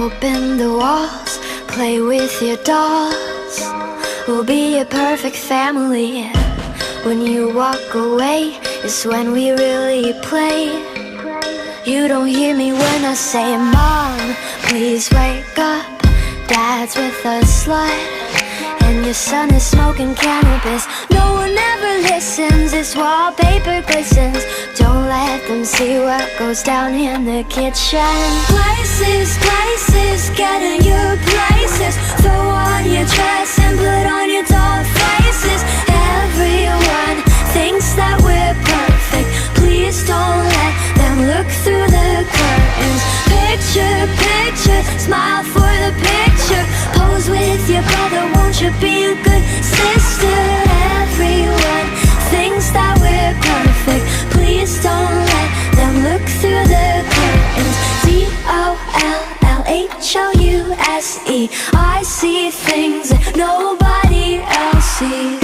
Open the walls, play with your dolls. We'll be a perfect family. When you walk away is when we really play. You don't hear me when I say, Mom, please wake up. Dad's with a slut, and your son is smoking cannabis. No one ever listens, this wallpaper glistens. Don't let them see what goes down in the kitchen. Places, places, get in your places. Throw on your dress and put on your doll faces. Everyone thinks that we're perfect. Please don't let them look through the curtains. Picture, picture, smile for the picture. Pose with your brother, won't you be a good sister? Everyone thinks that we're perfect. Please don't let them look through the curtains. DOLLHOUSE, I see things that nobody else sees.